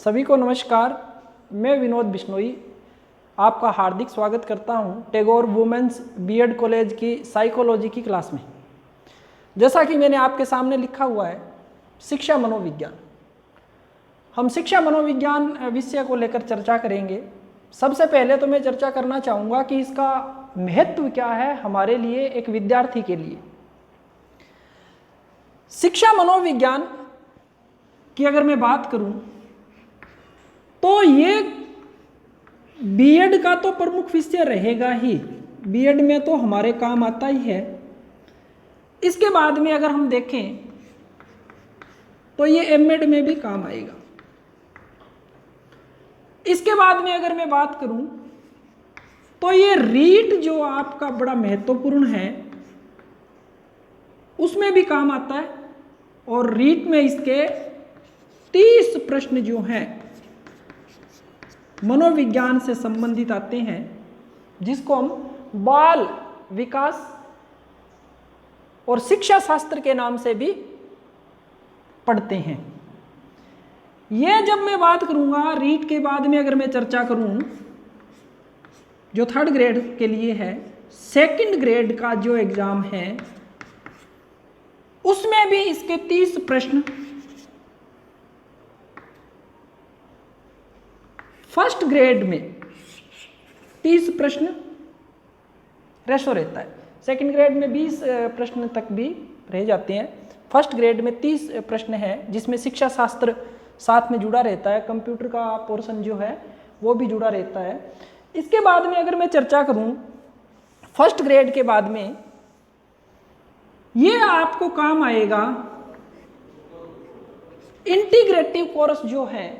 सभी को नमस्कार। मैं विनोद बिश्नोई आपका हार्दिक स्वागत करता हूं टैगोर वुमेन्स बीएड कॉलेज की साइकोलॉजी की क्लास में। जैसा कि मैंने आपके सामने लिखा हुआ है, शिक्षा मनोविज्ञान। हम शिक्षा मनोविज्ञान विषय को लेकर चर्चा करेंगे। सबसे पहले तो मैं चर्चा करना चाहूँगा कि इसका महत्व क्या है हमारे लिए, एक विद्यार्थी के लिए। शिक्षा मनोविज्ञान की अगर मैं बात करूं तो ये बीएड का तो प्रमुख विषय रहेगा ही, बीएड में तो हमारे काम आता ही है। इसके बाद में अगर हम देखें तो ये एमएड में भी काम आएगा। इसके बाद में अगर मैं बात करूं तो ये रीट जो आपका बड़ा महत्वपूर्ण है उसमें भी काम आता है, और रीट में इसके 30 प्रश्न जो हैं मनोविज्ञान से संबंधित आते हैं, जिसको हम बाल विकास और शिक्षा शास्त्र के नाम से भी पढ़ते हैं। ये जब मैं बात करूंगा रीट के बाद में, अगर मैं चर्चा करूं जो 3rd ग्रेड के लिए है, 2nd ग्रेड का जो एग्जाम है उसमें भी इसके 30 प्रश्न, 1st ग्रेड में 30 प्रश्न रेशो रहता है, 2nd ग्रेड में 20 प्रश्न तक भी रह जाते हैं। 1st ग्रेड में 30 प्रश्न है जिसमें शिक्षा शास्त्र साथ में जुड़ा रहता है, कंप्यूटर का पोर्शन जो है वो भी जुड़ा रहता है। इसके बाद में अगर मैं चर्चा करूं 1st ग्रेड के बाद में, ये आपको काम आएगा इंटीग्रेटिव कोर्स जो है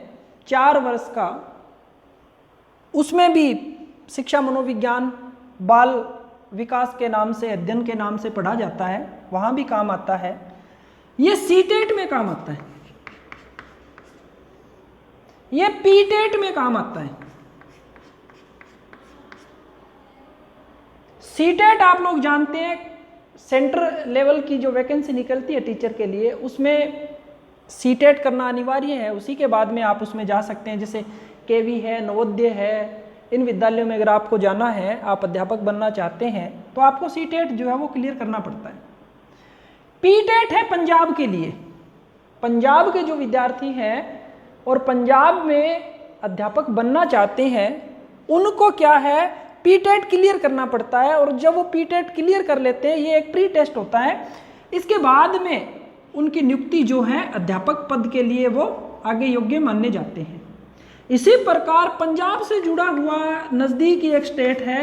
4 वर्ष का, उसमें भी शिक्षा मनोविज्ञान बाल विकास के नाम से, अध्ययन के नाम से पढ़ा जाता है, वहाँ भी काम आता है। ये सीटेट में काम आता है, ये पीटेट में काम आता है। सीटेट आप लोग जानते हैं, सेंटर लेवल की जो वैकेंसी निकलती है टीचर के लिए, उसमें सीटेट करना अनिवार्य है। उसी के बाद में आप उसमें जा सकते हैं, जैसे केवी है, नवोदय है। इन विद्यालयों में अगर आपको जाना है, आप अध्यापक बनना चाहते हैं, तो आपको सीटेट जो है वो क्लियर करना पड़ता है। पीटेट है पंजाब के लिए, पंजाब के जो विद्यार्थी हैं और पंजाब में अध्यापक बनना चाहते हैं, उनको क्या है, पीटेट क्लियर करना पड़ता है। और जब वो पीटेट क्लियर कर लेते हैं, ये एक प्री टेस्ट होता है, इसके बाद में उनकी नियुक्ति जो है अध्यापक पद के लिए वो आगे योग्य माने जाते हैं। इसी प्रकार पंजाब से जुड़ा हुआ नज़दीकी एक स्टेट है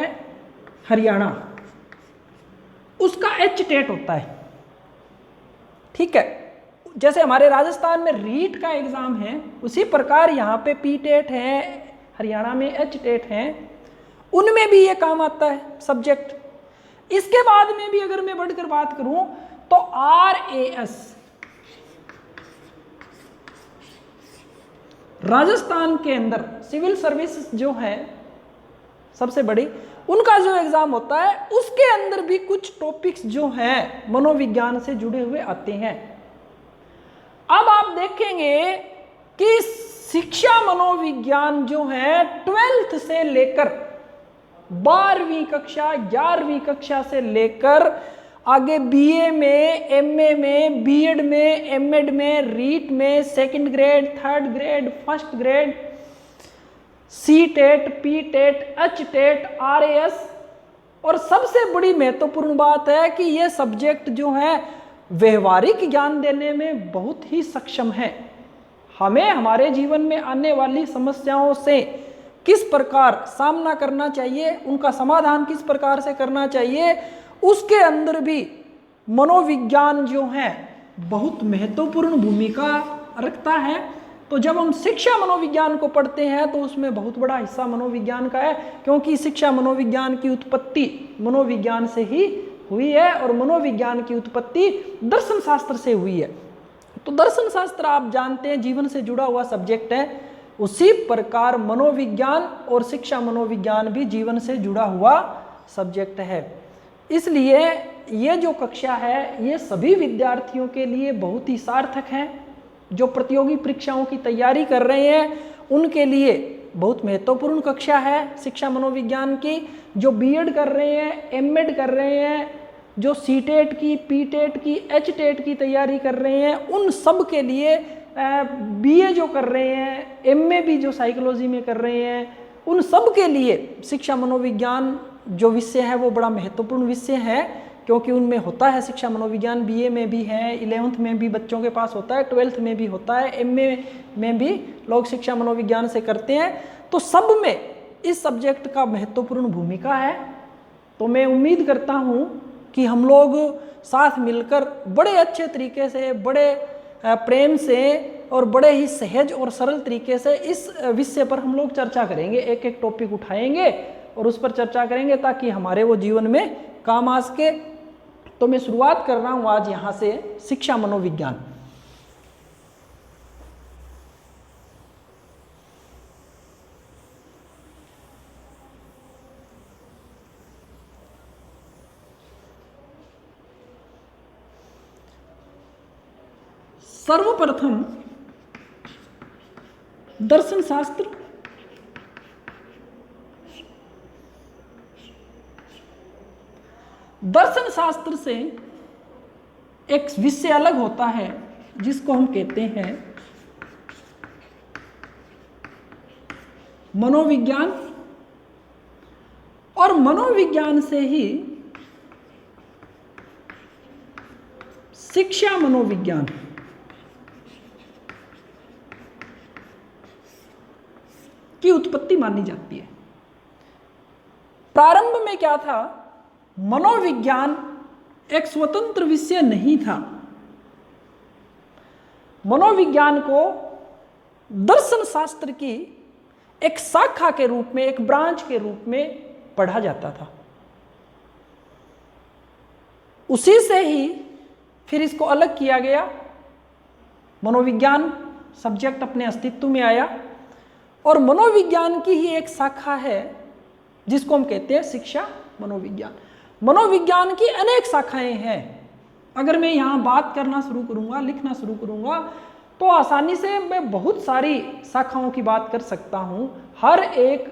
हरियाणा, उसका एच-टेट होता है। ठीक है, जैसे हमारे राजस्थान में रीट का एग्ज़ाम है, उसी प्रकार यहाँ पे पीटेट है, हरियाणा में एच-टेट है, उनमें भी ये काम आता है सब्जेक्ट। इसके बाद में भी अगर मैं बढ़कर बात करूँ तो RAS, राजस्थान के अंदर सिविल सर्विस जो है सबसे बड़ी, उनका जो एग्जाम होता है, उसके अंदर भी कुछ टॉपिक्स जो हैं मनोविज्ञान से जुड़े हुए आते हैं। अब आप देखेंगे कि शिक्षा मनोविज्ञान जो है 12th से लेकर 12वीं कक्षा, 11वीं कक्षा से लेकर आगे बीए में, एमए में, बीएड में, एमएड में, रीट में, 2nd grade, 3rd grade, 1st grade, CTET, PTET, H-TET, RAS, और सबसे बड़ी महत्वपूर्ण बात है कि ये सब्जेक्ट जो है व्यवहारिक ज्ञान देने में बहुत ही सक्षम है। हमें हमारे जीवन में आने वाली समस्याओं से किस प्रकार सामना करना चाहिए, उनका समाधान किस प्रकार से करना चाहिए, उसके अंदर भी मनोविज्ञान जो है बहुत महत्वपूर्ण भूमिका रखता है। तो जब हम शिक्षा मनोविज्ञान को पढ़ते हैं तो उसमें बहुत बड़ा हिस्सा मनोविज्ञान का है, क्योंकि शिक्षा मनोविज्ञान की उत्पत्ति मनोविज्ञान से ही हुई है, और मनोविज्ञान की उत्पत्ति दर्शन शास्त्र से हुई है। तो दर्शन शास्त्र आप जानते हैं जीवन से जुड़ा हुआ सब्जेक्ट है, उसी प्रकार मनोविज्ञान और शिक्षा मनोविज्ञान भी जीवन से जुड़ा हुआ सब्जेक्ट है। इसलिए ये जो कक्षा है ये सभी विद्यार्थियों के लिए बहुत ही सार्थक है। जो प्रतियोगी परीक्षाओं की तैयारी कर रहे हैं उनके लिए बहुत महत्वपूर्ण कक्षा है शिक्षा मनोविज्ञान की। जो बीएड कर रहे हैं, एमएड कर रहे हैं, जो सीटेट की, पीटेट की, एचटेट की तैयारी कर रहे हैं, उन सब के लिए, बीए जो कर रहे हैं, एमए भी जो साइकोलॉजी में कर रहे हैं, उन सब के लिए शिक्षा मनोविज्ञान जो विषय है वो बड़ा महत्वपूर्ण विषय है, क्योंकि उनमें होता है शिक्षा मनोविज्ञान। बीए में भी है, 11th में भी बच्चों के पास होता है, 12th में भी होता है, एमए में भी लोग शिक्षा मनोविज्ञान से करते हैं। तो सब में इस सब्जेक्ट का महत्वपूर्ण भूमिका है। तो मैं उम्मीद करता हूँ कि हम लोग साथ मिलकर बड़े अच्छे तरीके से, बड़े प्रेम से और बड़े ही सहज और सरल तरीके से इस विषय पर हम लोग चर्चा करेंगे, एक एक टॉपिक उठाएंगे और उस पर चर्चा करेंगे ताकि हमारे वो जीवन में काम आ सके। तो मैं शुरुआत कर रहा हूँ आज यहाँ से शिक्षा मनोविज्ञान। सर्वप्रथम दर्शन शास्त्र, दर्शन शास्त्र से एक विषय अलग होता है जिसको हम कहते हैं मनोविज्ञान, और मनोविज्ञान से ही शिक्षा मनोविज्ञान। की उत्पत्ति मानी जाती है। प्रारंभ में क्या था, मनोविज्ञान एक स्वतंत्र विषय नहीं था। मनोविज्ञान को दर्शन शास्त्र की एक शाखा के रूप में, एक ब्रांच के रूप में पढ़ा जाता था। उसी से ही फिर इसको अलग किया गया, मनोविज्ञान सब्जेक्ट अपने अस्तित्व में आया और मनोविज्ञान की ही एक शाखा है जिसको हम कहते हैं शिक्षा मनोविज्ञान। मनोविज्ञान की अनेक शाखाएं हैं। अगर मैं यहाँ बात करना शुरू करूँगा, लिखना शुरू करूँगा, तो आसानी से मैं बहुत सारी शाखाओं की बात कर सकता हूँ। हर एक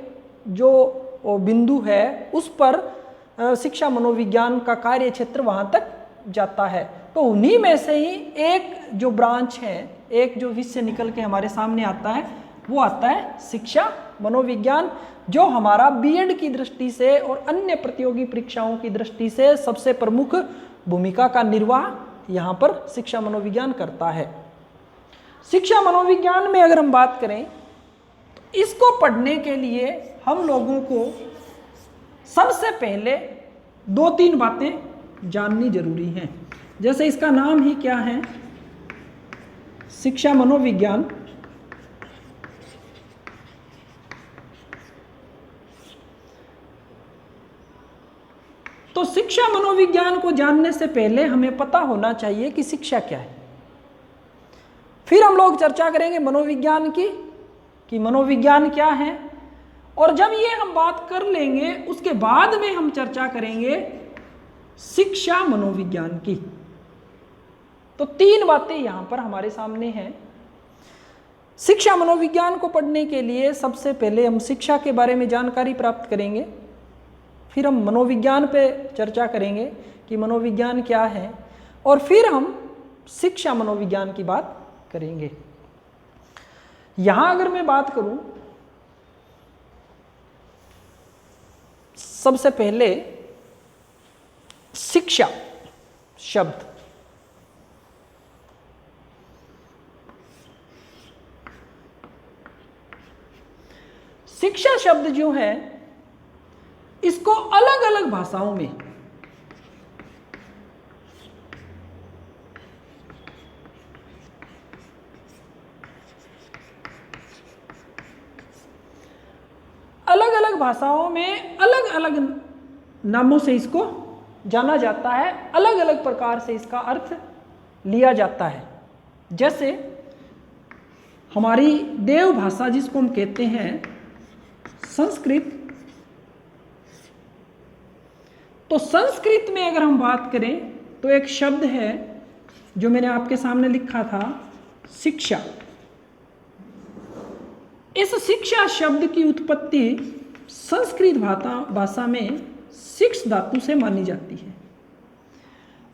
जो बिंदु है उस पर शिक्षा मनोविज्ञान का कार्य क्षेत्र वहाँ तक जाता है। तो उन्हीं में से ही एक जो ब्रांच है, एक जो विषय निकल के हमारे सामने आता है, वो आता है शिक्षा मनोविज्ञान, जो हमारा बीएड की दृष्टि से और अन्य प्रतियोगी परीक्षाओं की दृष्टि से सबसे प्रमुख भूमिका का निर्वाह यहाँ पर शिक्षा मनोविज्ञान करता है। शिक्षा मनोविज्ञान में अगर हम बात करें तो इसको पढ़ने के लिए हम लोगों को सबसे पहले 2-3 बातें जाननी जरूरी हैं। जैसे इसका नाम ही क्या है, शिक्षा मनोविज्ञान। तो शिक्षा मनोविज्ञान को जानने से पहले हमें पता होना चाहिए कि शिक्षा क्या है। फिर हम लोग चर्चा करेंगे मनोविज्ञान की, कि मनोविज्ञान क्या है, और जब ये हम बात कर लेंगे उसके बाद में हम चर्चा करेंगे शिक्षा मनोविज्ञान की। तो 3 बातें यहां पर हमारे सामने हैं। शिक्षा मनोविज्ञान को पढ़ने के लिए सबसे पहले हम शिक्षा के बारे में जानकारी प्राप्त करेंगे, फिर हम मनोविज्ञान पे चर्चा करेंगे कि मनोविज्ञान क्या है, और फिर हम शिक्षा मनोविज्ञान की बात करेंगे। यहां अगर मैं बात करूं, सबसे पहले शिक्षा शब्द, शिक्षा शब्द जो है इसको अलग अलग भाषाओं में अलग अलग नामों से इसको जाना जाता है, अलग अलग प्रकार से इसका अर्थ लिया जाता है। जैसे हमारी देव भाषा जिसको हम कहते हैं संस्कृत, तो संस्कृत में अगर हम बात करें तो एक शब्द है जो मैंने आपके सामने लिखा था, शिक्षा। इस शिक्षा शब्द की उत्पत्ति संस्कृत भाषा में शिक्ष धातु से मानी जाती है।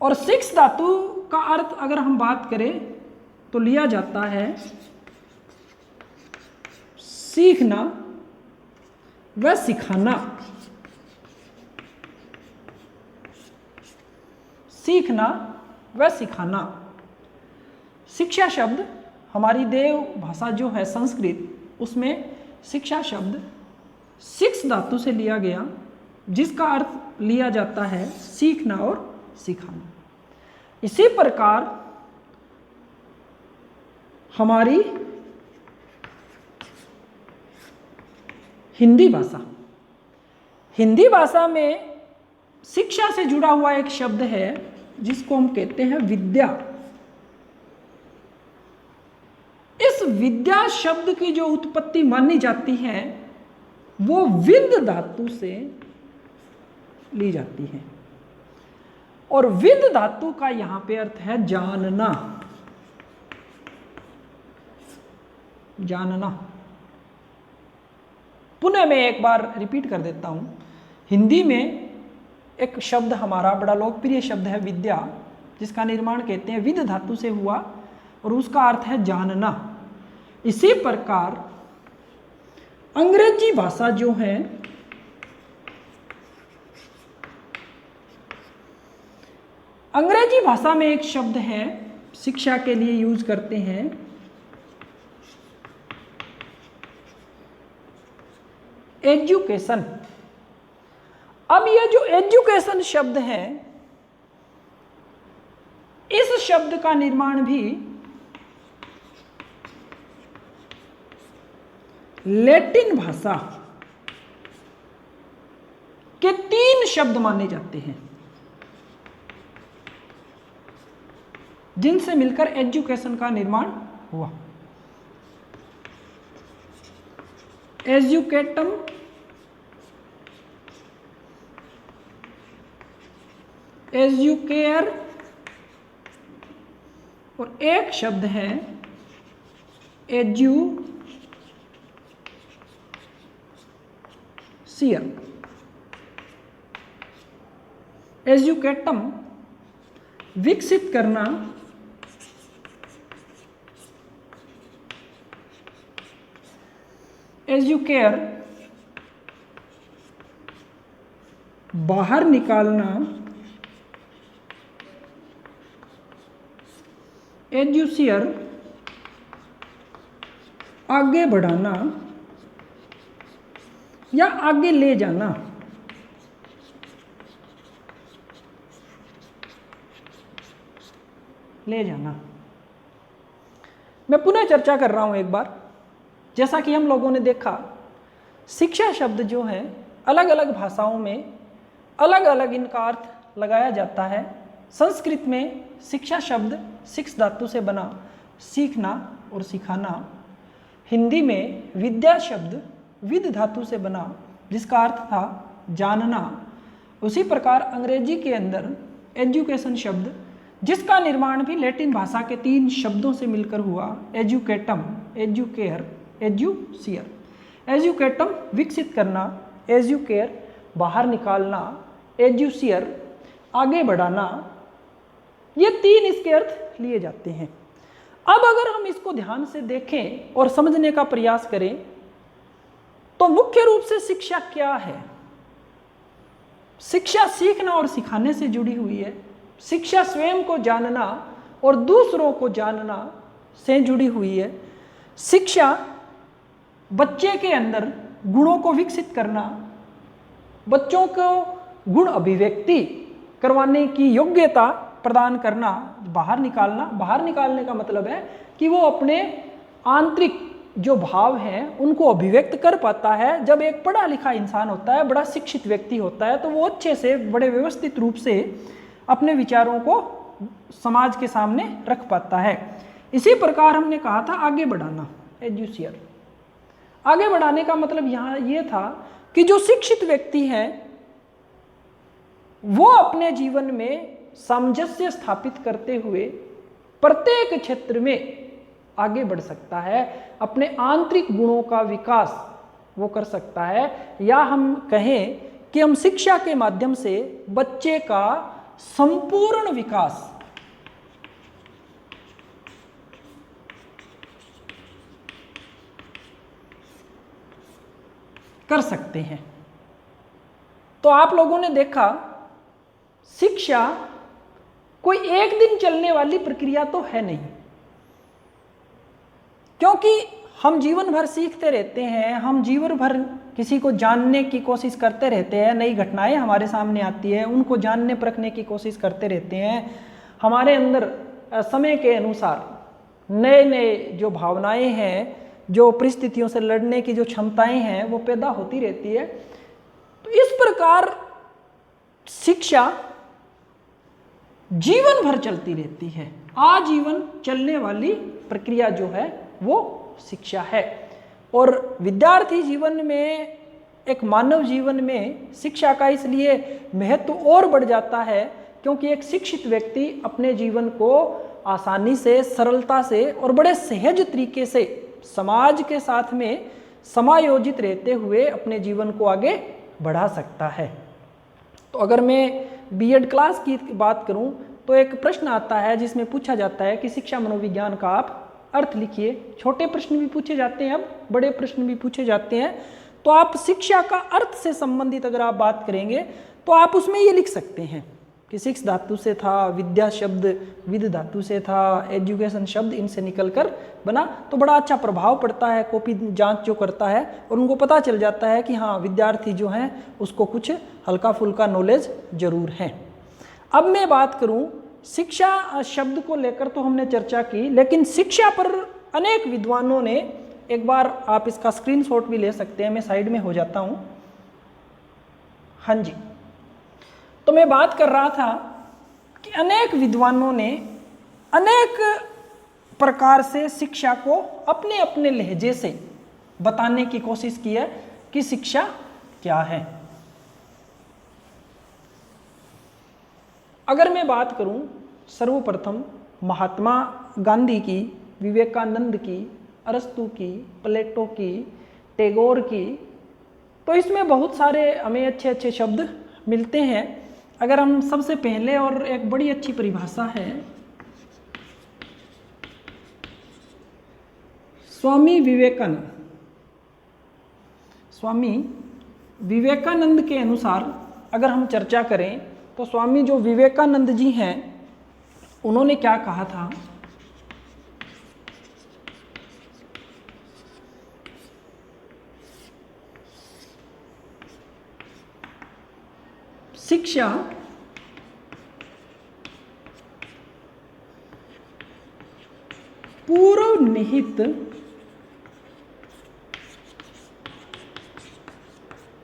और शिक्ष धातु का अर्थ अगर हम बात करें तो लिया जाता है सीखना व सिखाना। सीखना व सिखाना। शिक्षा शब्द हमारी देव भाषा जो है संस्कृत, उसमें शिक्षा शब्द शिक्ष धातु से लिया गया, जिसका अर्थ लिया जाता है सीखना और सिखाना। इसी प्रकार हमारी हिंदी भाषा में शिक्षा से जुड़ा हुआ एक शब्द है जिसको हम कहते हैं विद्या। इस विद्या शब्द की जो उत्पत्ति मानी जाती है वो विद धातु से ली जाती है। और विद धातु का यहां पे अर्थ है जानना। जानना। पुनः मैं एक बार रिपीट कर देता हूं। हिंदी में एक शब्द हमारा बड़ा लोकप्रिय शब्द है विद्या, जिसका निर्माण कहते हैं विद धातु से हुआ और उसका अर्थ है जानना। इसी प्रकार अंग्रेजी भाषा जो है, अंग्रेजी भाषा में एक शब्द है शिक्षा के लिए यूज करते हैं, एजुकेशन। अब ये जो एजुकेशन शब्द है, इस शब्द का निर्माण भी लैटिन भाषा के 3 शब्द माने जाते हैं, जिनसे मिलकर एजुकेशन का निर्माण हुआ। एजुकेटम, एजुकेयर और एक शब्द है एजुसियर। एजुकेटम विकसित करना, एजुकेयर बाहर निकालना, एजुसियर आगे बढ़ाना या आगे ले जाना। ले जाना। मैं पुनः चर्चा कर रहा हूं एक बार। जैसा कि हम लोगों ने देखा, शिक्षा शब्द जो है अलग अलग भाषाओं में अलग अलग इनका अर्थ लगाया जाता है। संस्कृत में शिक्षा शब्द शिक्ष धातु से बना, सीखना और सिखाना। हिंदी में विद्या शब्द विद धातु से बना, जिसका अर्थ था जानना। उसी प्रकार अंग्रेजी के अंदर एजुकेशन शब्द, जिसका निर्माण भी लैटिन भाषा के 3 शब्दों से मिलकर हुआ, एजुकेटम, एजुकेयर, एजुसियर। एजुकेटम विकसित करना, एजुकेयर बाहर निकालना, एजुसियर आगे बढ़ाना, ये 3 इसके अर्थ लिए जाते हैं। अब अगर हम इसको ध्यान से देखें और समझने का प्रयास करें तो मुख्य रूप से शिक्षा क्या है? शिक्षा सीखना और सिखाने से जुड़ी हुई है। शिक्षा स्वयं को जानना और दूसरों को जानना से जुड़ी हुई है। शिक्षा बच्चे के अंदर गुणों को विकसित करना, बच्चों को गुण अभिव्यक्ति करवाने की योग्यता प्रदान करना, बाहर निकालना। बाहर निकालने का मतलब है कि वो अपने आंतरिक जो भाव हैं उनको अभिव्यक्त कर पाता है। जब एक पढ़ा लिखा इंसान होता है, बड़ा शिक्षित व्यक्ति होता है, तो वो अच्छे से बड़े व्यवस्थित रूप से अपने विचारों को समाज के सामने रख पाता है। इसी प्रकार हमने कहा था आगे बढ़ाना, एजुसियर। आगे बढ़ाने का मतलब यहाँ ये था कि जो शिक्षित व्यक्ति है वो अपने जीवन में सामंजस्य स्थापित करते हुए प्रत्येक क्षेत्र में आगे बढ़ सकता है, अपने आंतरिक गुणों का विकास वो कर सकता है, या हम कहें कि हम शिक्षा के माध्यम से बच्चे का संपूर्ण विकास कर सकते हैं। तो आप लोगों ने देखा, शिक्षा कोई एक दिन चलने वाली प्रक्रिया तो है नहीं, क्योंकि हम जीवन भर सीखते रहते हैं, हम जीवन भर किसी को जानने की कोशिश करते रहते हैं, नई घटनाएं हमारे सामने आती है, उनको जानने परखने की कोशिश करते रहते हैं। हमारे अंदर समय के अनुसार नए नए जो भावनाएं हैं, जो परिस्थितियों से लड़ने की जो क्षमताएं हैं, वो पैदा होती रहती है। तो इस प्रकार शिक्षा जीवन भर चलती रहती है, आजीवन चलने वाली प्रक्रिया जो है वो शिक्षा है। और विद्यार्थी जीवन में, एक मानव जीवन में शिक्षा का इसलिए महत्व और बढ़ जाता है क्योंकि एक शिक्षित व्यक्ति अपने जीवन को आसानी से, सरलता से और बड़े सहज तरीके से समाज के साथ में समायोजित रहते हुए अपने जीवन को आगे बढ़ा सकता है। तो अगर मैं बीएड क्लास की बात करूं तो एक प्रश्न आता है जिसमें पूछा जाता है कि शिक्षा मनोविज्ञान का आप अर्थ लिखिए। छोटे प्रश्न भी पूछे जाते हैं, अब बड़े प्रश्न भी पूछे जाते हैं। तो आप शिक्षा का अर्थ से संबंधित अगर आप बात करेंगे तो आप उसमें ये लिख सकते हैं कि शिक्ष धातु से था, विद्या शब्द विद धातु से था, एजुकेशन शब्द इनसे निकलकर बना। तो बड़ा अच्छा प्रभाव पड़ता है, कॉपी जांच जो करता है और उनको पता चल जाता है कि हाँ, विद्यार्थी जो हैं उसको कुछ हल्का फुल्का नॉलेज जरूर है। अब मैं बात करूं शिक्षा शब्द को लेकर तो हमने चर्चा की, लेकिन शिक्षा पर अनेक विद्वानों ने, एक बार आप इसका स्क्रीनशॉट भी ले सकते हैं, मैं साइड में हो जाता हूं। हाँ जी, तो मैं बात कर रहा था कि अनेक विद्वानों ने अनेक प्रकार से शिक्षा को अपने अपने लहजे से बताने की कोशिश की है कि शिक्षा क्या है। अगर मैं बात करूं सर्वप्रथम महात्मा गांधी की, विवेकानंद की, अरस्तु की, प्लेटो की, टैगोर की, तो इसमें बहुत सारे हमें अच्छे अच्छे शब्द मिलते हैं। अगर हम सबसे पहले, और एक बड़ी अच्छी परिभाषा है स्वामी विवेकानंद के अनुसार अगर हम चर्चा करें तो स्वामी जो विवेकानंद जी हैं उन्होंने क्या कहा था, शिक्षा पूर्व निहित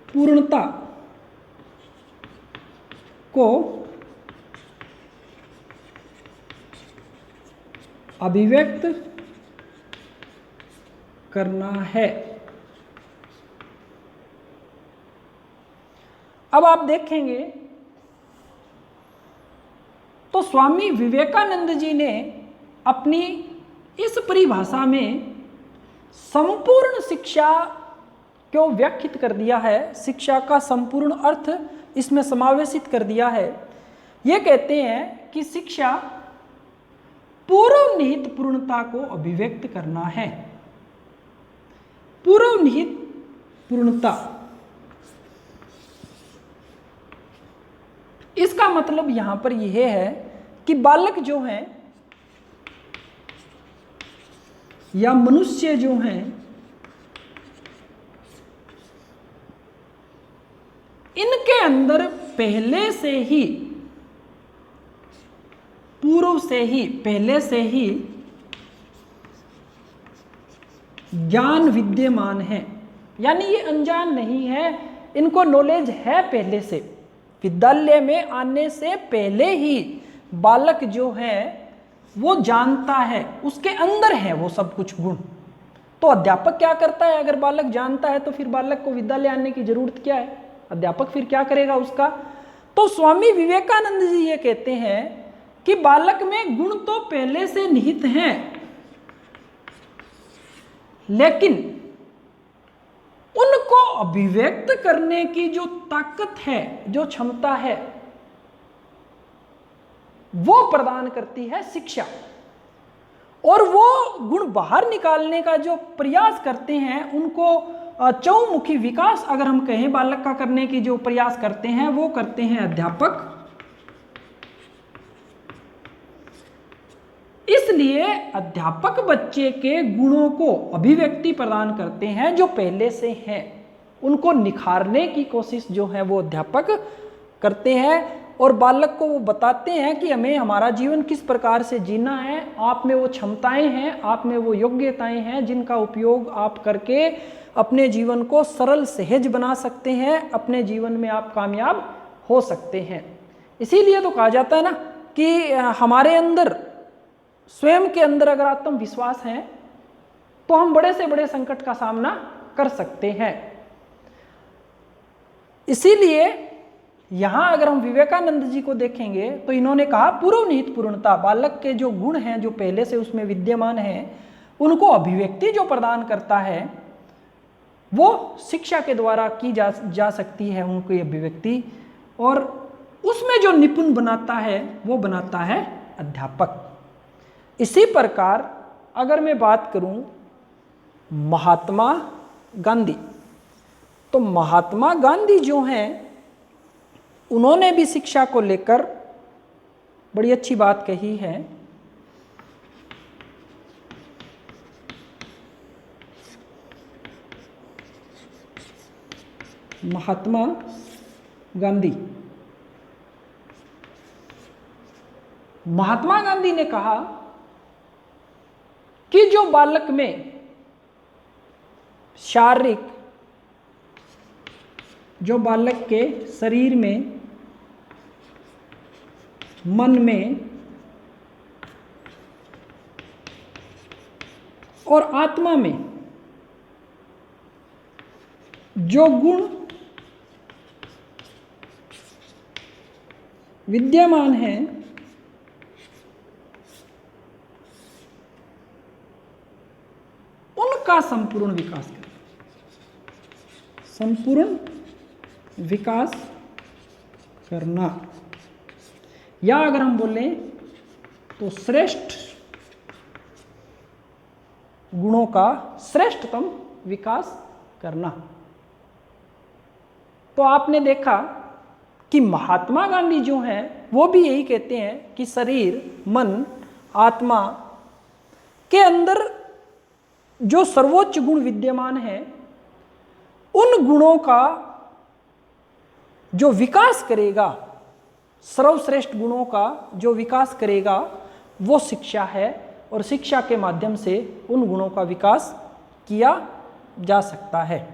पूर्णता को अभिव्यक्त करना है। अब आप देखेंगे तो स्वामी विवेकानंद जी ने अपनी इस परिभाषा में संपूर्ण शिक्षा को व्याख्यात कर दिया है, शिक्षा का संपूर्ण अर्थ इसमें समावेशित कर दिया है। ये कहते हैं कि शिक्षा पूर्व निहित पूर्णता को अभिव्यक्त करना है। पूर्व निहित पूर्णता, इसका मतलब यहां पर यह है कि बालक जो हैं या मनुष्य जो हैं, इनके अंदर पहले से ही, पूर्व से ही, पहले से ही ज्ञान विद्यमान है। यानी ये अनजान नहीं है, इनको नॉलेज है पहले से। विद्यालय में आने से पहले ही बालक जो है वो जानता है, उसके अंदर है वो सब कुछ गुण। तो अध्यापक क्या करता है, अगर बालक जानता है तो फिर बालक को विद्यालय आने की जरूरत क्या है, अध्यापक फिर क्या करेगा उसका। तो स्वामी विवेकानंद जी ये कहते हैं कि बालक में गुण तो पहले से निहित हैं, लेकिन उनको अभिव्यक्त करने की जो ताकत है, जो क्षमता है, वो प्रदान करती है शिक्षा। और वो गुण बाहर निकालने का जो प्रयास करते हैं, उनको चहुमुखी विकास अगर हम कहें बालक का करने की जो प्रयास करते हैं, वो करते हैं अध्यापक। इसलिए अध्यापक बच्चे के गुणों को अभिव्यक्ति प्रदान करते हैं जो पहले से हैं, उनको निखारने की कोशिश जो है वो अध्यापक करते हैं और बालक को वो बताते हैं कि हमें हमारा जीवन किस प्रकार से जीना है। आप में वो क्षमताएं हैं, आप में वो योग्यताएं हैं जिनका उपयोग आप करके अपने जीवन को सरल सहज बना सकते हैं, अपने जीवन में आप कामयाब हो सकते हैं। इसीलिए तो कहा जाता है ना कि हमारे अंदर, स्वयं के अंदर अगर आत्मविश्वास है तो हम बड़े से बड़े संकट का सामना कर सकते हैं। इसीलिए यहां अगर हम विवेकानंद जी को देखेंगे तो इन्होंने कहा पूर्व निहित पूर्णता, बालक के जो गुण हैं जो पहले से उसमें विद्यमान हैं, उनको अभिव्यक्ति जो प्रदान करता है वो शिक्षा के द्वारा की जा सकती है उनकी अभिव्यक्ति, और उसमें जो निपुण बनाता है वो बनाता है अध्यापक। इसी प्रकार अगर मैं बात करूं महात्मा गांधी, तो महात्मा गांधी जो हैं उन्होंने भी शिक्षा को लेकर बड़ी अच्छी बात कही है। महात्मा गांधी ने कहा कि जो बालक में शारीरिक, जो बालक के शरीर में, मन में और आत्मा में जो गुण विद्यमान हैं, उनका संपूर्ण विकास करना, संपूर्ण विकास करना, या अगर हम बोलें तो श्रेष्ठ गुणों का श्रेष्ठतम विकास करना। तो आपने देखा कि महात्मा गांधी जो हैं वो भी यही कहते हैं कि शरीर, मन, आत्मा के अंदर जो सर्वोच्च गुण विद्यमान है, उन गुणों का जो विकास करेगा, सर्वश्रेष्ठ गुणों का जो विकास करेगा वो शिक्षा है, और शिक्षा के माध्यम से उन गुणों का विकास किया जा सकता है।